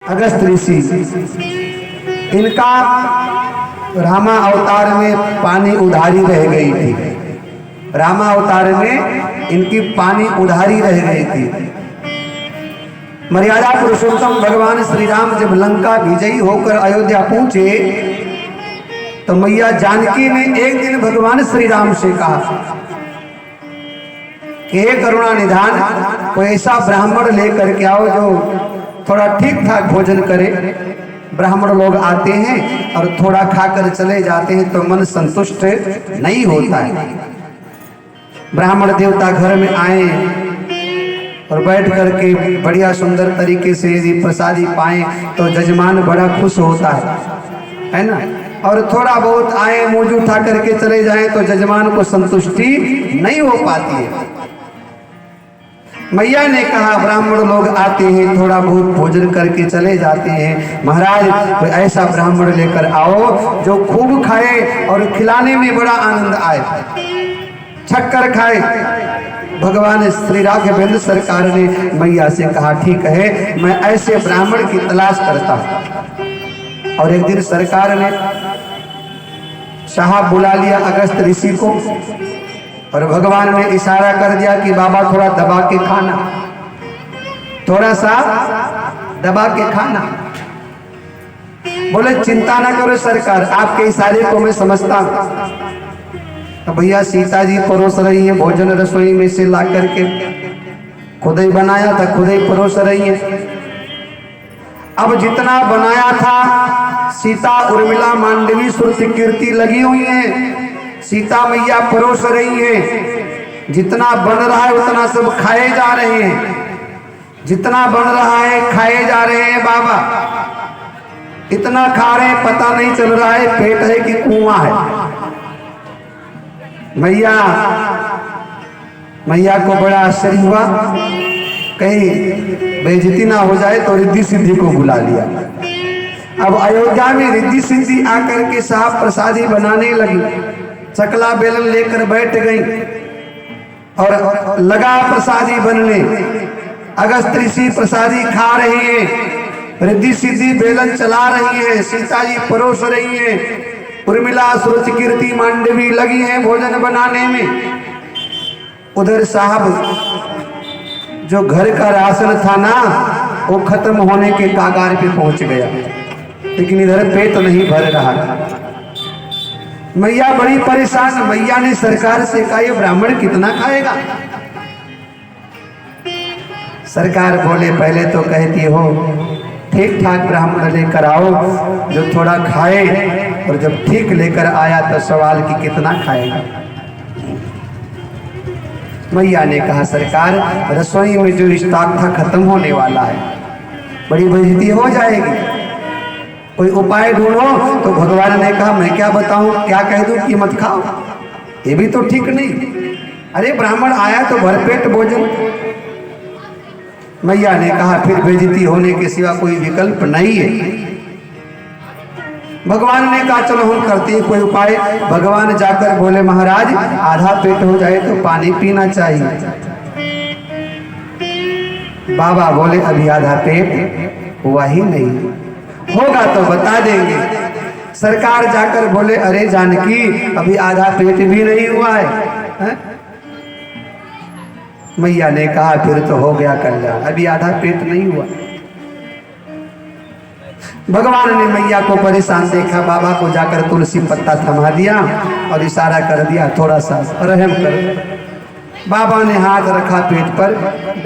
अगस्त ऋषि, इनका रामा अवतार में पानी उधारी रह गई थी। रामा अवतार में इनकी पानी उधारी रह गई थी। मर्यादा पुरुषोत्तम भगवान श्री राम जब लंका विजयी होकर अयोध्या पहुंचे तो मैया जानकी ने एक दिन भगवान श्री राम से कहा कि हे करुणा निधान, कोई ऐसा ब्राह्मण लेकर के आओ जो थोड़ा ठीक ठाक भोजन करे। ब्राह्मण लोग आते हैं और थोड़ा खाकर चले जाते हैं तो मन संतुष्ट नहीं होता है। ब्राह्मण देवता घर में आए और बैठ करके बढ़िया सुंदर तरीके से यदि प्रसादी पाए तो जजमान बड़ा खुश होता है ना। और थोड़ा बहुत आए मुंह उठा करके चले जाएं तो जजमान को संतुष्टि नहीं हो पाती है। मैया ने कहा ब्राह्मण लोग आते हैं, थोड़ा बहुत भोजन करके चले जाते हैं, महाराज कोई ऐसा ब्राह्मण लेकर आओ जो खूब खाए और खिलाने में बड़ा आनंद आए, छक्कर खाए। भगवान श्री राघवेंद्र सरकार ने मैया से कहा ठीक है, मैं ऐसे ब्राह्मण की तलाश करता हूं। और एक दिन सरकार ने साहब बुला लिया अगस्त ऋषि को और भगवान ने इशारा कर दिया कि बाबा थोड़ा दबा के खाना, थोड़ा सा दबा के खाना। बोले चिंता ना करो सरकार, आपके इशारे को मैं समझता हूं। तो भैया सीता जी परोस रही है भोजन, रसोई में से ला करके खुद ही बनाया था, खुद ही परोस रही है। अब जितना बनाया था सीता उर्मिला मांडवी श्रुति कीर्ति लगी हुई है, सीता मैया परोस रही है। जितना बन रहा है उतना सब खाए जा रहे हैं, जितना बन रहा है खाए जा रहे हैं। बाबा इतना खा रहे हैं पता नहीं चल रहा है पेट है कि कुआं है। मैया को बड़ा आश्चर्य हुआ, कहीं बेइज्जती ना हो जाए तो रिद्धि सिद्धि को बुला लिया। अब अयोध्या में रिद्धि सिद्धि आकर के साहब प्रसादी बनाने लगी, चकला बेलन लेकर बैठ गई और लगा प्रसादी बनने। अगस्त ऋषि प्रसादी खा रहे हैं, रिद्धि सिद्धि बेलन चला रही है, सीता जी परोस रही है, उर्मिला सुरुचि कीर्ति मांडवी लगी है भोजन बनाने में। उधर साहब जो घर का राशन था ना वो खत्म होने के कागार पे पहुंच गया, लेकिन इधर पेट नहीं भर रहा। मैया बड़ी परेशान। मैया ने सरकार से कहा ये ब्राह्मण कितना खाएगा। सरकार बोले पहले तो कहती हो ठीक ठाक ब्राह्मण लेकर आओ जो थोड़ा खाए, और जब ठीक लेकर आया तो सवाल कि कितना खाएगा। मैया ने कहा सरकार रसोई में जो स्टॉक था खत्म होने वाला है, बड़ी बेइज्जती हो जाएगी, कोई उपाय ढूंढो। तो भगवान ने कहा मैं क्या बताऊं, क्या कह दूं कि मत खाओ, ये भी तो ठीक नहीं। अरे ब्राह्मण आया तो भरपेट भोजन। मैया ने कहा फिर बेइज्जती होने के सिवा कोई विकल्प नहीं है। भगवान ने कहा चलो हम करते हैं कोई उपाय। भगवान जाकर बोले महाराज आधा पेट हो जाए तो पानी पीना चाहिए। बाबा बोले अभी आधा पेट हुआ ही नहीं, होगा तो बता देंगे। सरकार जाकर बोले अरे जानकी अभी आधा पेट भी नहीं हुआ है। मैया ने कहा फिर तो हो गया कल्याण, अभी आधा पेट नहीं हुआ। भगवान ने मैया को परेशान देखा, बाबा को जाकर तुलसी पत्ता थमा दिया और इशारा कर दिया थोड़ा सा रहम कर। बाबा ने हाथ रखा पेट पर,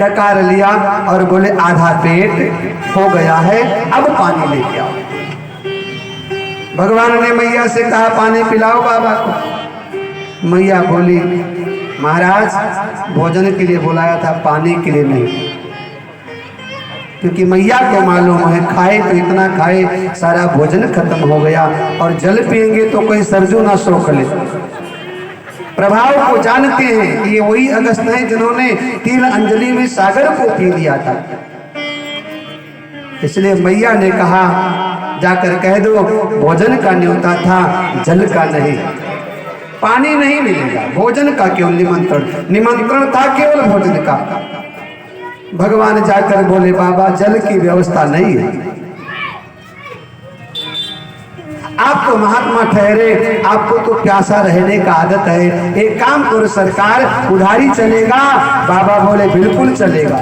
डकार लिया और बोले आधा पेट हो गया है, अब पानी लेके आओ। भगवान ने मैया से कहा पानी पिलाओ बाबा को। मैया बोली महाराज भोजन के लिए बुलाया था, पानी के लिए नहीं। क्योंकि मैया को मालूम है खाए तो इतना खाए सारा भोजन खत्म हो गया, और जल पिएंगे तो कोई सरजू ना सोख ले। प्रभाव को जानते हैं, ये वही अगस्त हैं जिन्होंने 3 अंजलि में सागर को पी लिया था। इसलिए मैया ने कहा जाकर कह दो भोजन का न्योता था, जल का नहीं। पानी नहीं मिलेगा, भोजन का केवल निमंत्रण था, केवल भोजन का। भगवान जाकर बोले बाबा जल की व्यवस्था नहीं है। आप तो महात्मा ठहरे, आपको तो प्यासा रहने का आदत है, एक काम करो सरकार, उधारी चलेगा? बाबा बोले बिल्कुल चलेगा।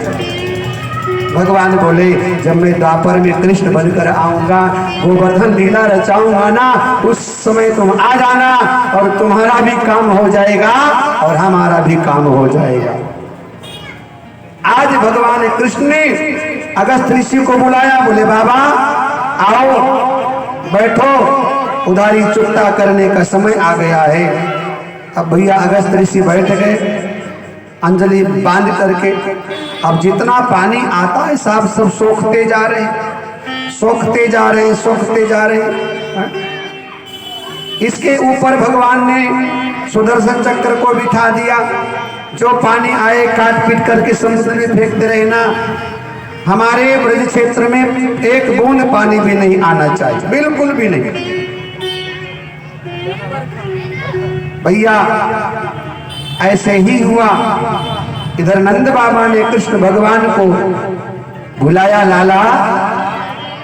भगवान बोले जब मैं द्वापर में कृष्ण बनकर आऊंगा, गोवर्धन लीला रचाऊंगा ना, उस समय तुम आ जाना और तुम्हारा भी काम हो जाएगा और हमारा भी काम हो जाएगा। आज भगवान कृष्ण ने अगस्त ऋषि को बुलाया, बोले बाबा आओ बैठो, उधारी चुकता करने का समय आ गया है। अब भैया अगस्त ऋषि बैठ गए अंजलि बांध करके। अब जितना पानी आता है साहब सब सोखते जा रहे हैं, सोखते जा रहे हैं, सोखते जा रहे हैं। इसके ऊपर भगवान ने सुदर्शन चक्र को बिठा दिया, जो पानी आए काट पीट करके समुद्र में फेंकते रहे ना। हमारे ब्रज क्षेत्र में एक बूंद पानी भी नहीं आना चाहिए, बिल्कुल भी नहीं। भैया ऐसे ही हुआ। इधर नंद बाबा ने कृष्ण भगवान को बुलाया, लाला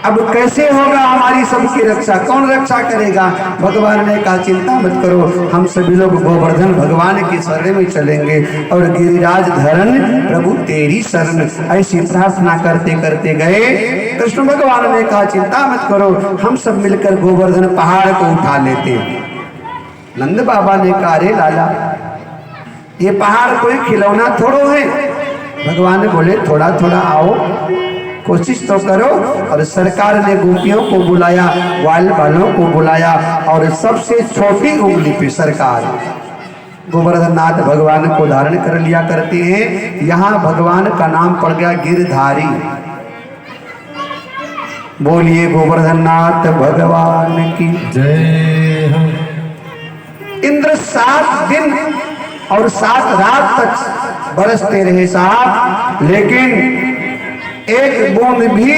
अब कैसे होगा हमारी सबकी रक्षा, कौन रक्षा करेगा? भगवान ने कहा चिंता मत करो, हम सभी लोग गोवर्धन भगवान की शरण में चलेंगे और गिरिराज धरण प्रभु तेरी शरण। ऐसी प्रार्थना करते करते गए। कृष्ण भगवान ने कहा चिंता मत करो, हम सब मिलकर गोवर्धन पहाड़ को उठा लेते हैं। नंद बाबा ने कहा अरे लाला ये पहाड़ कोई खिलौना थोड़ो है। भगवान ने बोले थोड़ा थोड़ा आओ, कोशिश तो करो। और सरकार ने गोपियों को बुलाया, ग्वाल वालों को बुलाया और सबसे छोटी उंगली पे सरकार गोवर्धन नाथ भगवान को धारण कर लिया करते हैं। यहाँ भगवान का नाम पड़ गया गिरधारी। बोलिए गोवर्धन नाथ भगवान की जय। इंद्र 7 दिन और 7 रात तक बरसते रहे साहब, लेकिन एक बूंद भी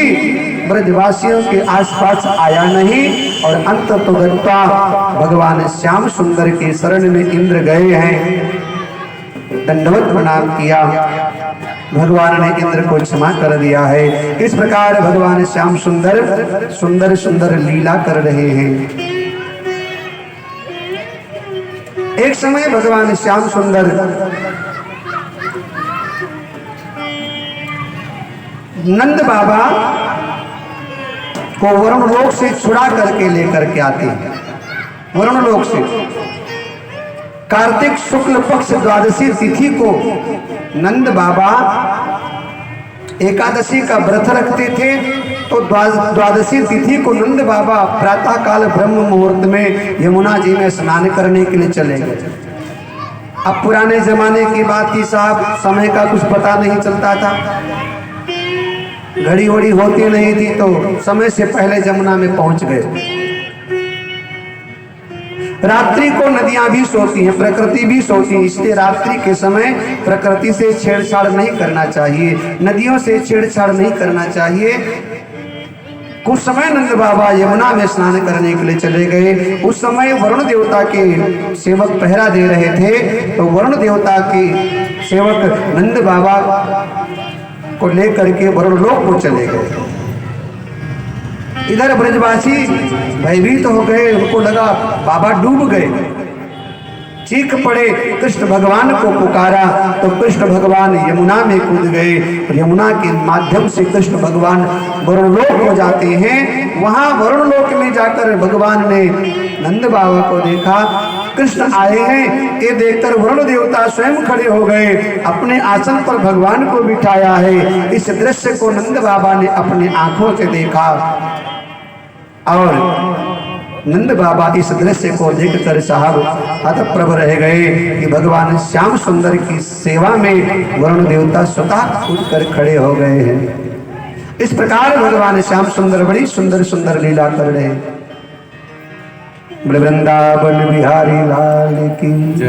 ब्रजवासियों के आसपास आया नहीं। और अंत तो गत्ता भगवान श्याम सुंदर के शरण में इंद्र गए हैं, दंडवत प्रणाम किया। भगवान ने इंद्र को क्षमा कर दिया है। इस प्रकार भगवान श्याम सुंदर सुंदर सुंदर लीला कर रहे हैं। एक समय भगवान श्याम सुंदर नंद बाबा को वरुण लोक से छुड़ा करके लेकर के आते हैं। वरुण लोक से कार्तिक शुक्ल पक्ष द्वादशी तिथि को नंद बाबा एकादशी का व्रत रखते थे, तो द्वादशी तिथि को नंद बाबा प्रातः काल ब्रह्म मुहूर्त में यमुना जी में स्नान करने के लिए चले गए। अब पुराने जमाने की बात थी साहब, समय का कुछ पता नहीं चलता था, घड़ी वड़ी होती नहीं थी, तो समय से पहले यमुना में पहुंच गए। रात्रि को नदियां भी सोती हैं, प्रकृति भी सोती है, इसलिए रात्रि के समय प्रकृति से छेड़छाड़ नहीं करना चाहिए, नदियों से छेड़छाड़ नहीं करना चाहिए। कुछ समय नंद बाबा यमुना में स्नान करने के लिए चले गए। उस समय वरुण देवता के सेवक पहरा दे रहे थे, तो वरुण देवता के सेवक नंद बाबा को लेकर के वरुण लोक को चले गए। इधर ब्रजवासी भयभीत हो गए, उनको लगा बाबा डूब गए, चीख पड़े, कृष्ण भगवान को पुकारा, तो कृष्ण भगवान यमुना में कूद गए। यमुना के माध्यम से कृष्ण भगवान वरुण लोक हो जाते हैं। वहां वरुण लोक में जाकर भगवान ने नंद बाबा को देखा, कृष्ण आए हैं। ये देखकर वरुण देवता स्वयं खड़े हो गए, अपने आसन पर भगवान को बिठाया है। इस दृश्य को नंद बाबा ने अपनी आंखों से देखा और नंद बाबा इस दृश्य को देखकर साहब हतप्रभ रह गए कि भगवान श्याम सुंदर की सेवा में वरुण देवता स्वतः कूद कर खड़े हो गए हैं। इस प्रकार भगवान श्याम सुंदर बड़ी सुंदर सुंदर लीला कर रहे हैं। वृंदावन बिहारी लाल की